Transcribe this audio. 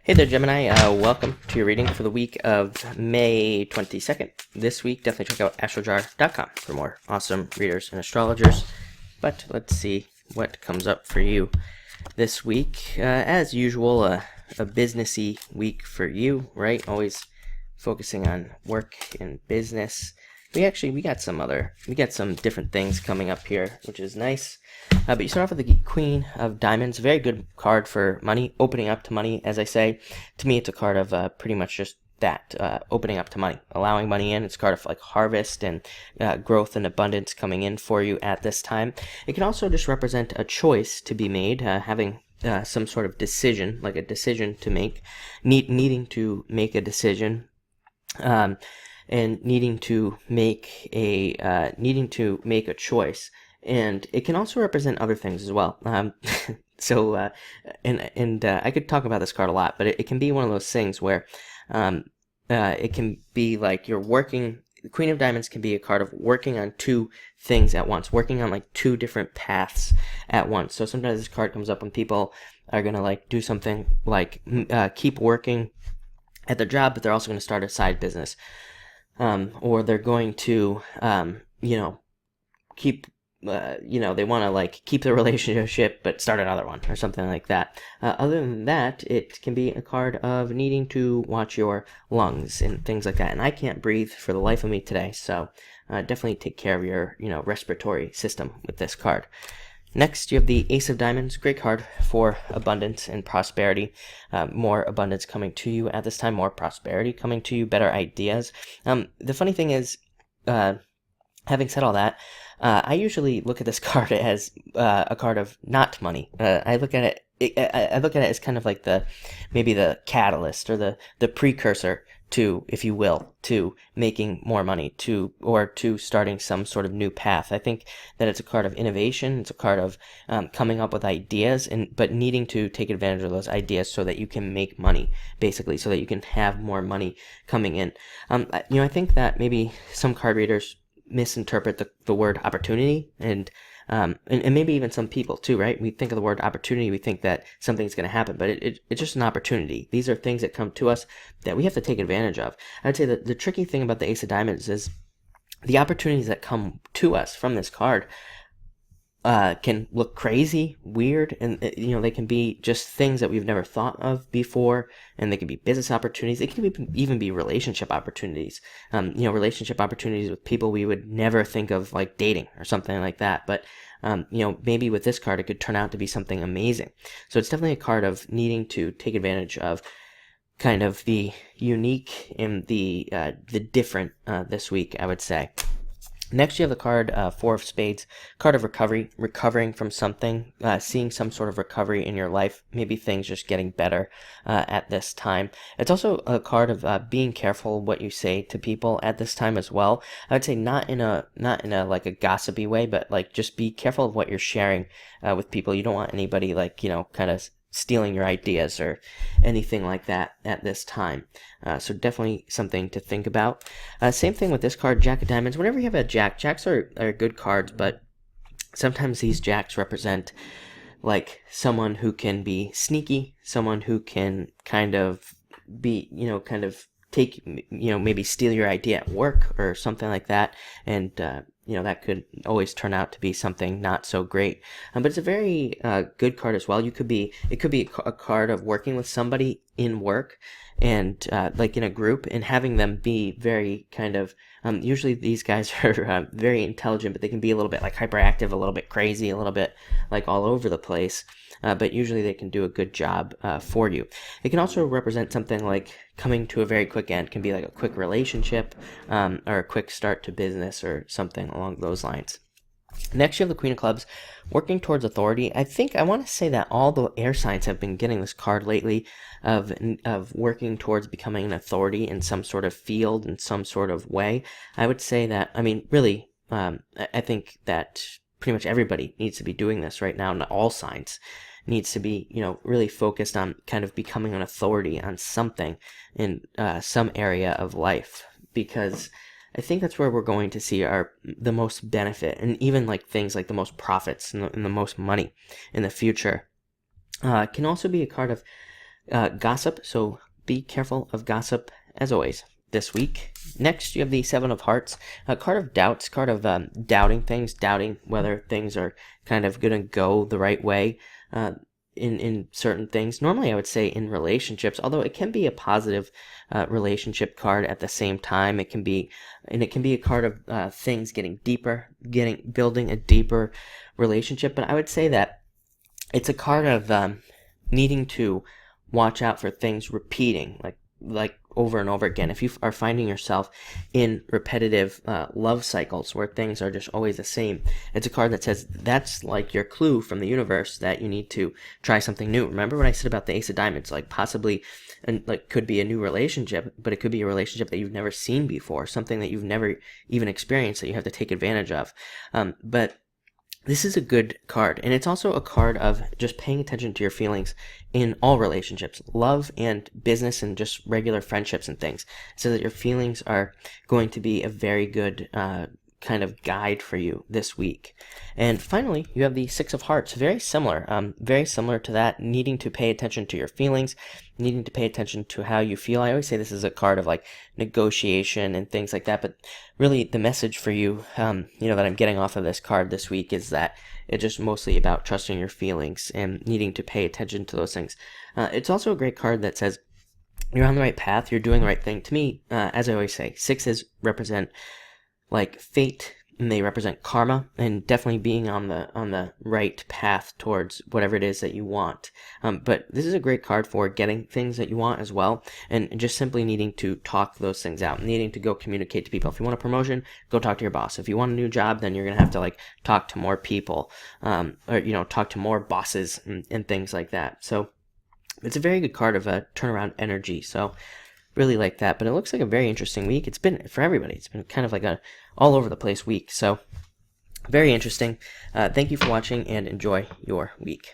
Hey there, Gemini. Welcome to your reading for the week of May 22nd. This week, definitely check out astrojar.com for more awesome readers and astrologers. But let's see what comes up for you this week. As usual, a businessy week for you, right? Always focusing on work and business. We got some different things coming up here, which is nice. But you start off with the Queen of Diamonds. Very good card for money, opening up to money, as I say. To me, it's a card of pretty much just that, opening up to money, allowing money in. It's a card of like harvest and growth and abundance coming in for you at this time. It can also just represent a choice to be made, having some sort of decision, like a decision to make, needing to make a decision. And needing to make a choice, and it can also represent other things as well. I could talk about this card a lot, but it can be one of those things where it can be like you're working. The Queen of Diamonds can be a card of working on two things at once, working on like two different paths at once. So sometimes this card comes up when people are gonna like do something like keep working at their job, but they're also going to start a side business. Or they're going to, keep, they want to like keep the relationship but start another one or something like that. Other than that, it can be a card of needing to watch your lungs and things like that. And I can't breathe for the life of me today, so definitely take care of your, respiratory system with this card. Next, you have the Ace of Diamonds. Great card for abundance and prosperity. More abundance coming to you at this time, more prosperity coming to you, better ideas. The funny thing is, having said all that, I usually look at this card as a card of not money. I look at it as kind of like maybe the catalyst or the precursor to, if you will, to making more money, to starting some sort of new path. I think that it's a card of innovation. It's a card of coming up with ideas, but needing to take advantage of those ideas so that you can make money, basically, so that you can have more money coming in. I think that maybe some card readers misinterpret the word opportunity, and maybe even some people too, right? We think of the word opportunity, we think that something's going to happen, but it's just an opportunity. These are things that come to us that we have to take advantage of. I would say that the tricky thing about the Ace of Diamonds is the opportunities that come to us from this card can look crazy, weird, and they can be just things that we've never thought of before, and they can be business opportunities. It can even be relationship opportunities. Relationship opportunities with people we would never think of, like dating or something like that. But maybe with this card, it could turn out to be something amazing. So it's definitely a card of needing to take advantage of kind of the unique and the different this week, I would say. Next, you have the card Four of Spades, card of recovery, recovering from something, seeing some sort of recovery in your life, maybe things just getting better at this time. It's also a card of being careful what you say to people at this time as well. I would say not in a like a gossipy way, but like just be careful of what you're sharing with people. You don't want anybody like kind of stealing your ideas or anything like that at this time. So definitely something to think about. Same thing with this card, Jack of Diamonds. Whenever you have a jack, jacks are good cards, but sometimes these jacks represent like someone who can be sneaky, someone who can kind of be, kind of take, maybe steal your idea at work or something like that. And, that could always turn out to be something not so great. But it's a very good card as well. It could be a card of working with somebody in work and like in a group, and having them be very kind of, usually these guys are very intelligent, but they can be a little bit like hyperactive, a little bit crazy, a little bit like all over the place. But usually they can do a good job for you. It can also represent something like coming to a very quick end. It can be like a quick relationship or a quick start to business or something along those lines. Next, you have the Queen of Clubs, working towards authority. I want to say that all the air signs have been getting this card lately of working towards becoming an authority in some sort of field, in some sort of way. I would say that, really, I think that pretty much everybody needs to be doing this right now, and all signs needs to be, really focused on kind of becoming an authority on something in some area of life, because I think that's where we're going to see the most benefit, and even like things like the most profits and the most money in the future. Can also be a card of gossip, so be careful of gossip as always this week. Next, you have the Seven of Hearts, a card of doubts, card of doubting things, doubting whether things are kind of going to go the right way in certain things. Normally, I would say in relationships, although it can be a positive relationship card at the same time. It can be a card of things getting deeper, building a deeper relationship. But I would say that it's a card of needing to watch out for things repeating, like over and over again. If you are finding yourself in repetitive love cycles where things are just always the same, it's a card that says that's like your clue from the universe that you need to try something new. Remember when I said about the Ace of Diamonds, like possibly, and like could be a new relationship, but it could be a relationship that you've never seen before, something that you've never even experienced that you have to take advantage of. But this is a good card, and it's also a card of just paying attention to your feelings in all relationships, love and business and just regular friendships and things, so that your feelings are going to be a very good kind of guide for you this week. And finally, you have the Six of Hearts, very similar to that, needing to pay attention to your feelings, needing to pay attention to how you feel. I always say this is a card of like negotiation and things like that, but really the message for you, that I'm getting off of this card this week is that it's just mostly about trusting your feelings and needing to pay attention to those things. It's also a great card that says you're on the right path, you're doing the right thing. To me, as I always say, sixes represent like fate, and they represent karma, and definitely being on the right path towards whatever it is that you want. But this is a great card for getting things that you want as well, and just simply needing to talk those things out, needing to go communicate to people. If you want a promotion, go talk to your boss. If you want a new job, then you're gonna have to like talk to more people, or talk to more bosses and things like that. So it's a very good card of a turnaround energy. So really like that. But it looks like a very interesting week. It's been for everybody. It's been kind of like a all over the place week. So very interesting. Thank you for watching and enjoy your week.